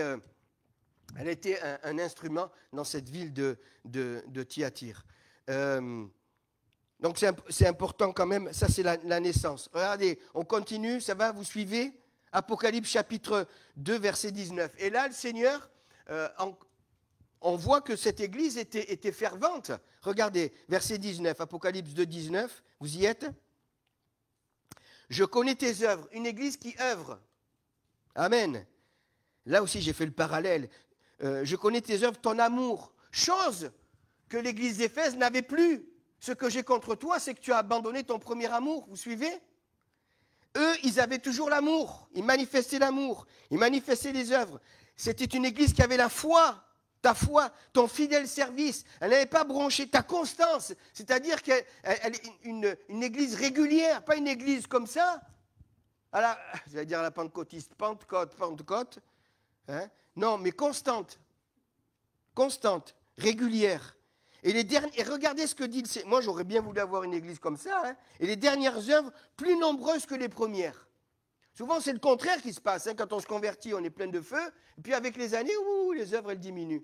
Elle était un instrument dans cette ville de Thyatire. Donc c'est important quand même, ça c'est la naissance. Regardez, on continue, ça va, vous suivez? Apocalypse chapitre 2, verset 19. Et là, le Seigneur, on voit que cette église était fervente. Regardez, verset 19, Apocalypse 2, 19, vous y êtes? Je connais tes œuvres, une église qui œuvre. Amen. Là aussi, j'ai fait le parallèle. Je connais tes œuvres, ton amour. Chose que l'église d'Éphèse n'avait plus. Ce que j'ai contre toi, c'est que tu as abandonné ton premier amour. Vous suivez? Eux, ils avaient toujours l'amour. Ils manifestaient l'amour. Ils manifestaient les œuvres. C'était une église qui avait la foi. Ta foi, ton fidèle service. Elle n'avait pas bronché ta constance. C'est-à-dire qu'elle est une église régulière, pas une église comme ça. Je vais dire à la pentecôtiste, Pentecôte. Hein? Non, mais constante, régulière. Et regardez ce que dit le Seigneur. Moi, j'aurais bien voulu avoir une église comme ça. Hein? Et les dernières œuvres, plus nombreuses que les premières. Souvent, c'est le contraire qui se passe. Hein? Quand on se convertit, on est plein de feu. Et puis, avec les années, les œuvres, elles diminuent.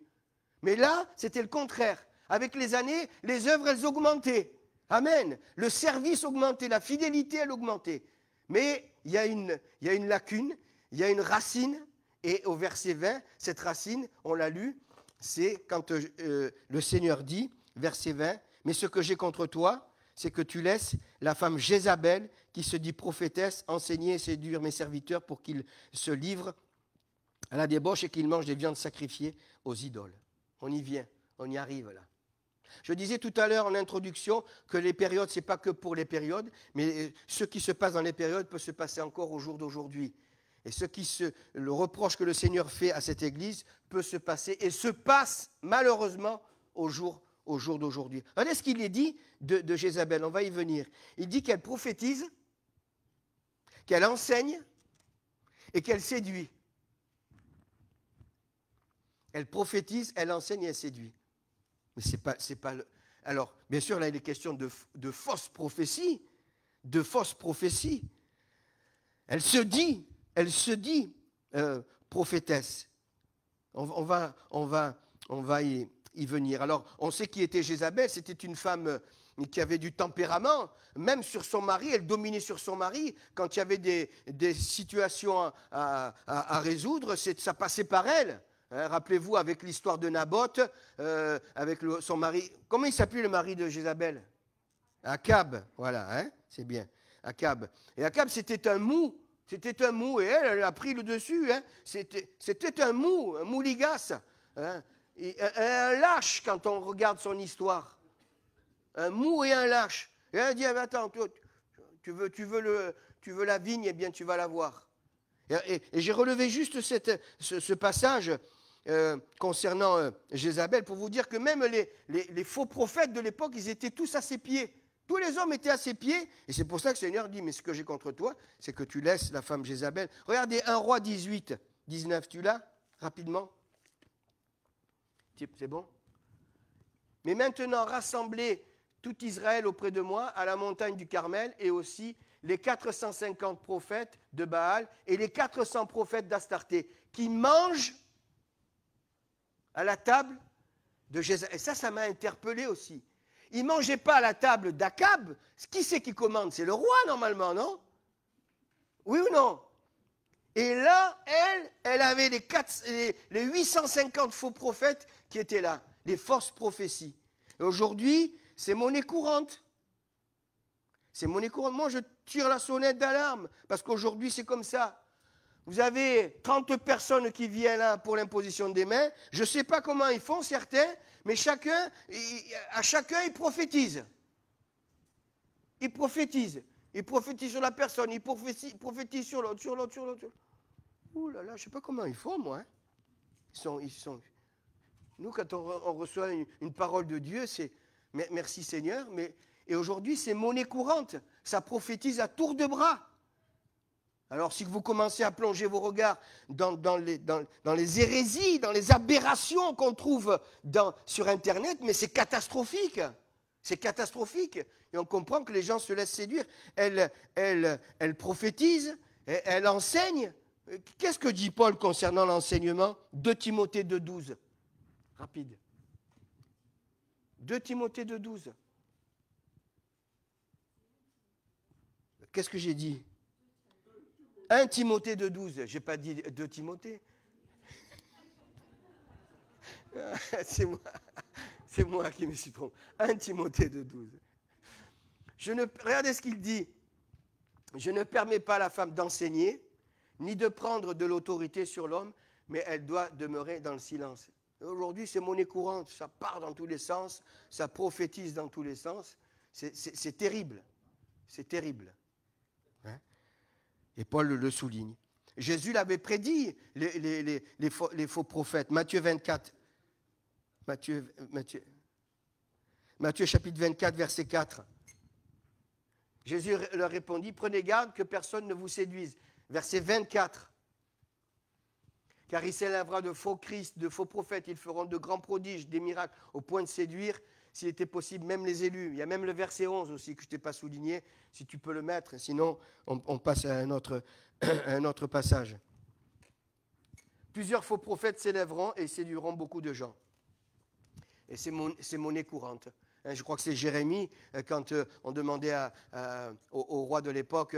Mais là, c'était le contraire. Avec les années, les œuvres, elles augmentaient. Amen. Le service augmentait, la fidélité, elle augmentait. Mais il y a une lacune, il y a une racine. Et au verset 20, cette racine, on l'a lu, c'est quand le Seigneur dit, verset 20, « Mais ce que j'ai contre toi, c'est que tu laisses la femme Jézabel, qui se dit prophétesse, enseigner et séduire mes serviteurs pour qu'ils se livrent à la débauche et qu'ils mangent des viandes sacrifiées aux idoles. » On y vient, on y arrive là. Je disais tout à l'heure en introduction que les périodes, ce n'est pas que pour les périodes, mais ce qui se passe dans les périodes peut se passer encore au jour d'aujourd'hui. Et le reproche que le Seigneur fait à cette Église peut se passer et se passe malheureusement au jour d'aujourd'hui. Regardez ce qu'il est dit de Jézabel, on va y venir. Il dit qu'elle prophétise, qu'elle enseigne et qu'elle séduit. Elle prophétise, elle enseigne et elle séduit. Mais c'est pas le... Alors, bien sûr, là, il est question de fausses prophéties. De fausses prophéties. Elle se dit prophétesse. On va y venir. Alors, on sait qui était Jézabel. C'était une femme qui avait du tempérament. Même sur son mari, elle dominait sur son mari. Quand il y avait des situations à résoudre, ça passait par elle. Hein, rappelez-vous, avec l'histoire de Naboth, avec son mari. Comment il s'appelait le mari de Jézabel? Akab, voilà, hein, c'est bien. Akab. Et Akab, c'était un mou. C'était un mou, et elle a pris le dessus. Hein. C'était un mouligasse. Hein. Un lâche, quand on regarde son histoire. Un mou et un lâche. Et elle dit, attends, tu veux la vigne, eh bien tu vas la voir. Et j'ai relevé juste ce passage concernant Jézabel pour vous dire que même les faux prophètes de l'époque, ils étaient tous à ses pieds. Tous les hommes étaient à ses pieds, et c'est pour ça que le Seigneur dit, mais ce que j'ai contre toi, c'est que tu laisses la femme Jézabel. Regardez 1 Roi 18, 19, tu l'as? Rapidement. C'est bon? Mais maintenant, rassemblez tout Israël auprès de moi, à la montagne du Carmel, et aussi les 450 prophètes de Baal et les 400 prophètes d'Astarté, qui mangent à la table de Jézabel. Et ça m'a interpellé aussi. Ils ne mangeaient pas à la table d'Akab. Qui c'est qui commande? C'est le roi, normalement, non? Oui ou non? Et là, elle avait les 850 faux prophètes qui étaient là, les fausses prophéties. Et aujourd'hui, c'est monnaie courante. C'est monnaie courante. Moi, je tire la sonnette d'alarme, parce qu'aujourd'hui, c'est comme ça. Vous avez 30 personnes qui viennent là pour l'imposition des mains. Je ne sais pas comment ils font, certains, mais à chacun, ils prophétisent. Ils prophétisent. Ils prophétisent sur la personne, ils prophétisent sur l'autre, sur l'autre. Ouh là là, je ne sais pas comment ils font, moi. Hein. Nous, quand on reçoit une parole de Dieu, c'est merci Seigneur, et aujourd'hui, c'est monnaie courante. Ça prophétise à tour de bras. Alors, si vous commencez à plonger vos regards dans les hérésies, dans les aberrations qu'on trouve sur Internet, mais c'est catastrophique. C'est catastrophique. Et on comprend que les gens se laissent séduire. Elle prophétise, elle enseigne, Qu'est-ce que dit Paul concernant l'enseignement? 2 Timothée 2,12. Rapide. 2 Timothée 2,12. Qu'est-ce que j'ai dit? 1 Timothée 2,12. Je n'ai pas dit 2 Timothée. C'est moi qui me suis trompé. 1 Timothée 2,12. Regardez ce qu'il dit. Je ne permets pas à la femme d'enseigner, ni de prendre de l'autorité sur l'homme, mais elle doit demeurer dans le silence. Aujourd'hui, c'est monnaie courante. Ça part dans tous les sens. Ça prophétise dans tous les sens. C'est terrible. C'est terrible. Hein? Et Paul le souligne. Jésus l'avait prédit, les faux prophètes. Matthieu 24. Matthieu chapitre 24, verset 4. Jésus leur répondit, prenez garde que personne ne vous séduise. Verset 24. Car il s'élèvera de faux Christ, de faux prophètes, ils feront de grands prodiges, des miracles, au point de séduire, s'il était possible, même les élus. Il y a même le verset 11 aussi que je ne t'ai pas souligné, si tu peux le mettre, sinon on passe à un autre passage. Plusieurs faux prophètes s'élèveront et séduiront beaucoup de gens. Et c'est monnaie courante. Je crois que c'est Jérémie, quand on demandait au roi de l'époque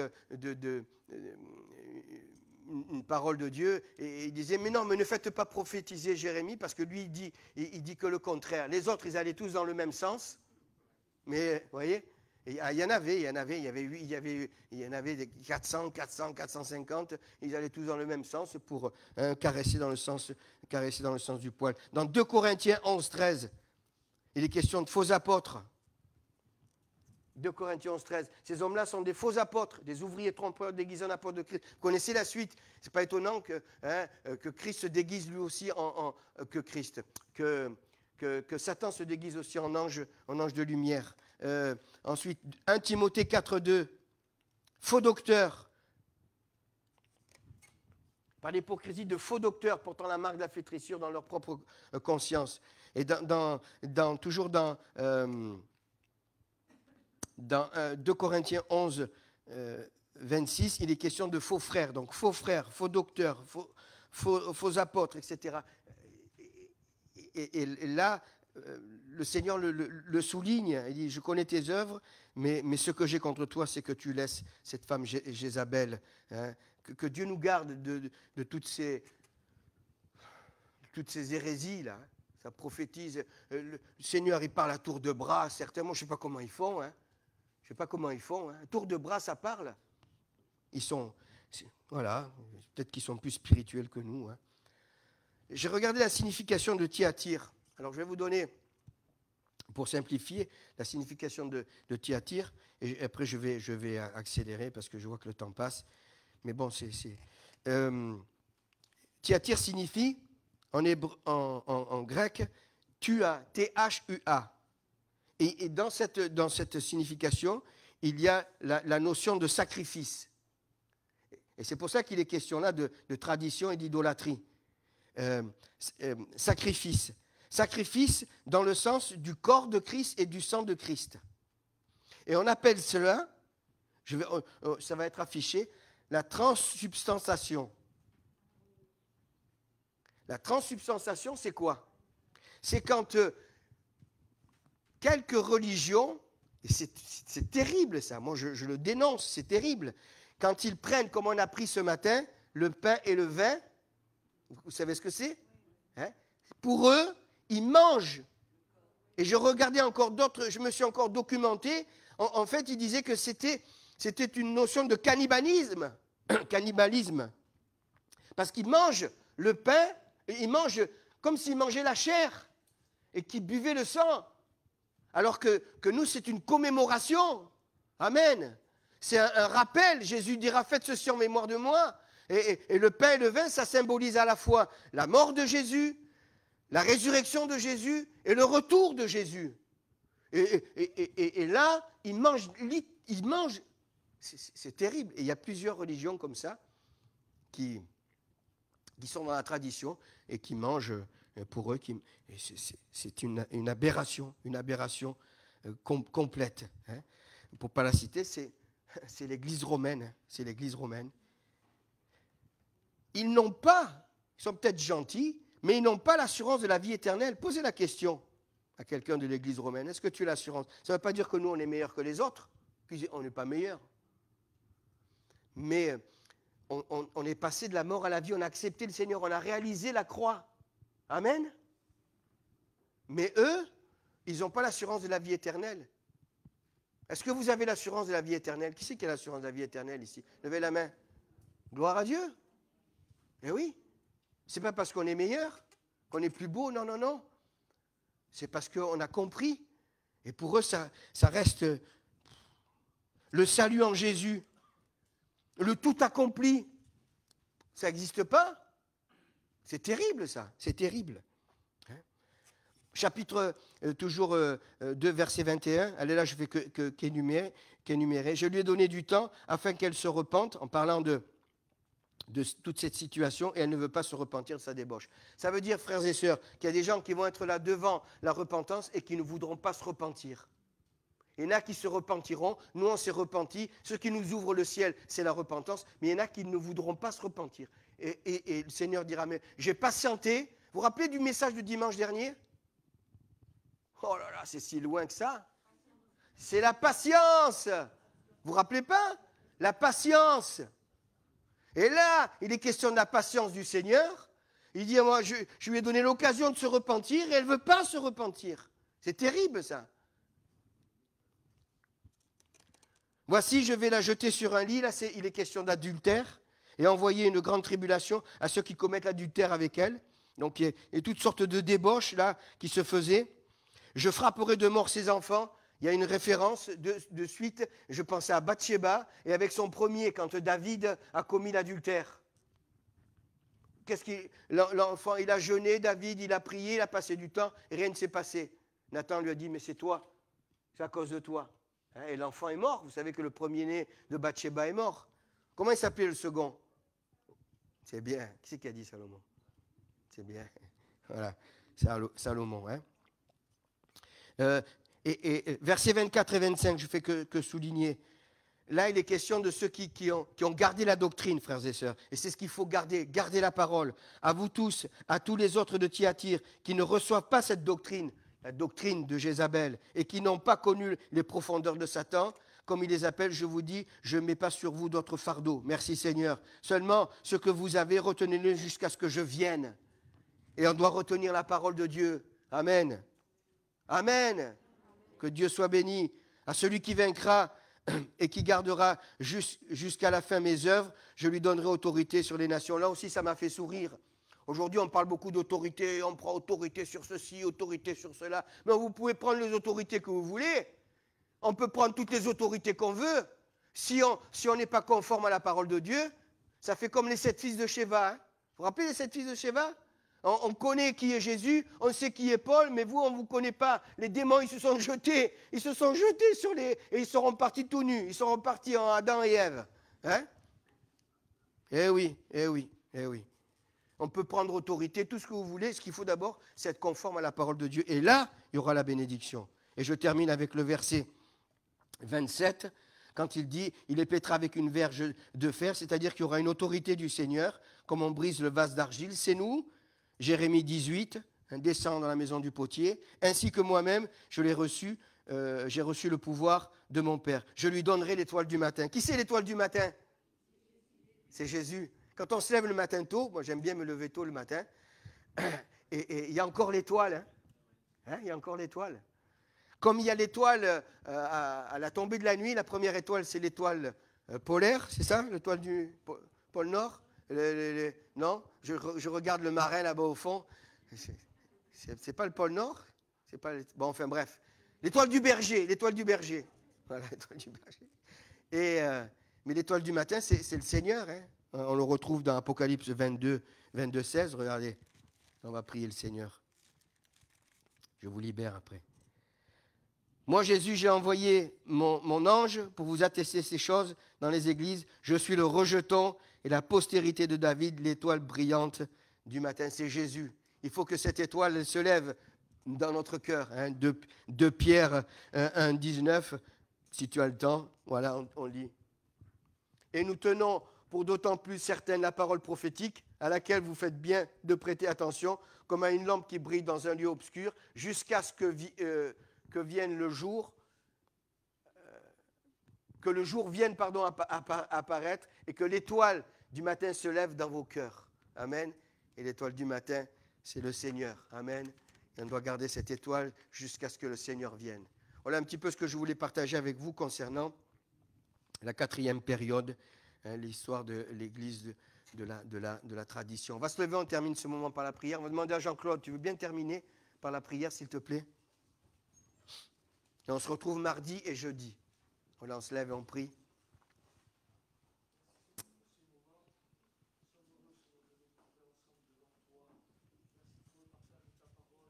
une parole de Dieu, et il disait, mais non, mais ne faites pas prophétiser Jérémie, parce que lui, il dit que le contraire. Les autres, ils allaient tous dans le même sens, mais, vous voyez, il y en avait 400, 450, ils allaient tous dans le même sens pour caresser dans le sens du poil. Dans 2 Corinthiens 11, 13, il est question de faux apôtres. 2 Corinthiens 11, 13. Ces hommes-là sont des faux apôtres, des ouvriers trompeurs déguisés en apôtres de Christ. Vous connaissez la suite. Ce n'est pas étonnant que Christ se déguise lui aussi que Christ, que Satan se déguise aussi en ange de lumière. Ensuite, 1 Timothée 4, 2. Faux docteurs. Par l'hypocrisie de faux docteurs portant la marque de la flétrissure dans leur propre conscience. Et toujours dans 2 Corinthiens 11, 26, il est question de faux frères. Donc faux frères, faux docteurs, faux apôtres, etc. Et là, le Seigneur le souligne. Il dit, je connais tes œuvres, mais ce que j'ai contre toi, c'est que tu laisses cette femme Jézabel. Hein, que Dieu nous garde de toutes ces hérésies-là. Hein. Ça prophétise. Le Seigneur, il parle à tour de bras. Certainement, je ne sais pas comment ils font. Hein. Je ne sais pas comment ils font. Hein. Tour de bras, ça parle. Ils sont, voilà, peut-être qu'ils sont plus spirituels que nous. Hein. J'ai regardé la signification de Thyatire. Alors, je vais vous donner, pour simplifier, la signification de Thyatire. Et après, je vais accélérer parce que je vois que le temps passe. Mais bon, Thyatire signifie, en grec, tua, T-H-U-A. Et dans cette signification, il y a la notion de sacrifice. Et c'est pour ça qu'il est question là de tradition et d'idolâtrie. Sacrifice. Sacrifice dans le sens du corps de Christ et du sang de Christ. Et on appelle cela, ça va être affiché, la transsubstantiation. La transsubstantiation, c'est quoi? C'est quand quelques religions, et c'est terrible ça, moi je le dénonce, c'est terrible, quand ils prennent, comme on a pris ce matin, le pain et le vin, vous savez ce que c'est? Hein? Pour eux, ils mangent. Et je regardais encore d'autres, je me suis encore documenté, en fait ils disaient que c'était une notion de cannibalisme. Cannibalisme. Parce qu'ils mangent le pain, et ils mangent comme s'ils mangeaient la chair, et qu'ils buvaient le sang. Alors que nous, c'est une commémoration. Amen. C'est un rappel. Jésus dira, faites ceci en mémoire de moi. Et le pain et le vin, ça symbolise à la fois la mort de Jésus, la résurrection de Jésus et le retour de Jésus. Et là, ils mangent, c'est terrible. Et il y a plusieurs religions comme ça qui sont dans la tradition et qui mangent, pour eux, c'est une aberration complète. Hein. Pour ne pas la citer, c'est l'Église romaine. C'est l'Église romaine. ils n'ont pas, ils sont peut-être gentils, mais ils n'ont pas l'assurance de la vie éternelle. Posez la question à quelqu'un de l'Église romaine. Est-ce que tu as l'assurance? Ça ne veut pas dire que nous, on est meilleurs que les autres. On n'est pas meilleurs. Mais on est passé de la mort à la vie, on a accepté le Seigneur, on a réalisé la croix. Amen. Mais eux, ils n'ont pas l'assurance de la vie éternelle. Est-ce que vous avez l'assurance de la vie éternelle? Qui c'est qui a l'assurance de la vie éternelle ici? Levez la main. Gloire à Dieu. Eh oui. Ce n'est pas parce qu'on est meilleur, qu'on est plus beau, non, non, non. C'est parce qu'on a compris. Et pour eux, ça reste le salut en Jésus. Le tout accompli. Ça n'existe pas. C'est terrible, ça. C'est terrible. Chapitre, toujours 2, verset 21. Allez là, je vais qu'énumérer. Je lui ai donné du temps afin qu'elle se repente, en parlant de toute cette situation, et elle ne veut pas se repentir de sa débauche. Ça veut dire, frères et sœurs, qu'il y a des gens qui vont être là devant la repentance et qui ne voudront pas se repentir. Il y en a qui se repentiront. Nous, on s'est repentis. Ce qui nous ouvre le ciel, c'est la repentance. Mais il y en a qui ne voudront pas se repentir. Et le Seigneur dira, mais j'ai patienté. Vous vous rappelez du message de dimanche dernier? Oh là là, c'est si loin que ça. C'est la patience. Vous vous rappelez pas? La patience. Et là, il est question de la patience du Seigneur. Il dit, moi, je lui ai donné l'occasion de se repentir et elle ne veut pas se repentir. C'est terrible, ça. Voici, je vais la jeter sur un lit. Là, il est question d'adultère. Et envoyer une grande tribulation à ceux qui commettent l'adultère avec elle. Donc, il y a toutes sortes de débauches, là, qui se faisaient. Je frapperai de mort ses enfants. Il y a une référence de suite. Je pensais à Bathsheba et avec son premier, quand David a commis l'adultère. L'enfant, il a jeûné, David, il a prié, il a passé du temps et rien ne s'est passé. Nathan lui a dit, mais c'est toi, c'est à cause de toi. Et l'enfant est mort. Vous savez que le premier-né de Bathsheba est mort. Comment il s'appelait le second? C'est bien. Qui c'est qui a dit Salomon? C'est bien. Voilà, Salomon. Et versets 24 et 25, je ne fais que souligner. Là, il est question de ceux qui ont gardé la doctrine, frères et sœurs. Et c'est ce qu'il faut garder, garder la parole. À vous tous, à tous les autres de Thyatire, qui ne reçoivent pas cette doctrine, la doctrine de Jézabel, et qui n'ont pas connu les profondeurs de Satan, comme il les appelle, je vous dis, je ne mets pas sur vous d'autres fardeaux. Merci Seigneur. Seulement, ce que vous avez, retenez-le jusqu'à ce que je vienne. Et on doit retenir la parole de Dieu. Amen. Amen. Que Dieu soit béni. À celui qui vaincra et qui gardera jusqu'à la fin mes œuvres, je lui donnerai autorité sur les nations. Là aussi, ça m'a fait sourire. Aujourd'hui, on parle beaucoup d'autorité, on prend autorité sur ceci, autorité sur cela. Mais vous pouvez prendre les autorités que vous voulez. On peut prendre toutes les autorités qu'on veut. Si on n'est pas conforme à la parole de Dieu, ça fait comme les 7 fils de Sheva. Vous vous rappelez les 7 fils de Sheva? On connaît qui est Jésus, on sait qui est Paul, mais vous, on ne vous connaît pas. Les démons, ils se sont jetés sur les... Et ils seront partis tout nus. Ils seront partis en Adam et Ève. Hein? Eh oui, eh oui, eh oui. On peut prendre autorité, tout ce que vous voulez. Ce qu'il faut d'abord, c'est être conforme à la parole de Dieu. Et là, il y aura la bénédiction. Et je termine avec le verset 27, quand il dit « Il épaîtra avec une verge de fer », c'est-à-dire qu'il y aura une autorité du Seigneur, comme on brise le vase d'argile. C'est nous. Jérémie 18, descend dans la maison du potier, ainsi que moi-même, j'ai reçu le pouvoir de mon Père. Je lui donnerai l'étoile du matin. Qui c'est l'étoile du matin? C'est Jésus. Quand on se lève le matin tôt, moi j'aime bien me lever tôt le matin, et il y a encore l'étoile. Il y a encore l'étoile. Comme il y a l'étoile à la tombée de la nuit, la première étoile c'est l'étoile polaire, c'est ça? L'étoile du pôle Nord? Non, je regarde le marin là-bas au fond. C'est pas le pôle Nord? C'est pas bon, enfin bref. L'étoile du berger, l'étoile du berger. Voilà, l'étoile du berger. Mais l'étoile du matin, c'est le Seigneur. On le retrouve dans Apocalypse 22, 16. Regardez, on va prier le Seigneur. Je vous libère après. Moi, Jésus, j'ai envoyé mon ange pour vous attester ces choses dans les églises. Je suis le rejeton et la postérité de David, l'étoile brillante du matin. C'est Jésus. Il faut que cette étoile se lève dans notre cœur. 2 Pierre 1, 19, si tu as le temps. Voilà, on lit. Et nous tenons pour d'autant plus certaine la parole prophétique, à laquelle vous faites bien de prêter attention, comme à une lampe qui brille dans un lieu obscur, jusqu'à ce que vienne le jour, que le jour vienne apparaître et que l'étoile du matin se lève dans vos cœurs. Amen. Et l'étoile du matin, c'est le Seigneur. Amen. Et on doit garder cette étoile jusqu'à ce que le Seigneur vienne. Voilà un petit peu ce que je voulais partager avec vous concernant la 4e période, l'histoire de l'Église de la tradition. On va se lever, on termine ce moment par la prière. On va demander à Jean-Claude, tu veux bien terminer par la prière, s'il te plaît? Et on se retrouve mardi et jeudi. Voilà, on se lève et on prie.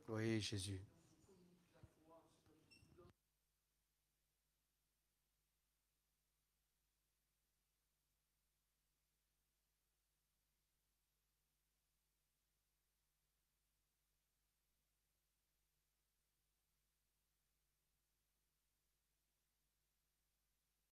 Oui, Jésus.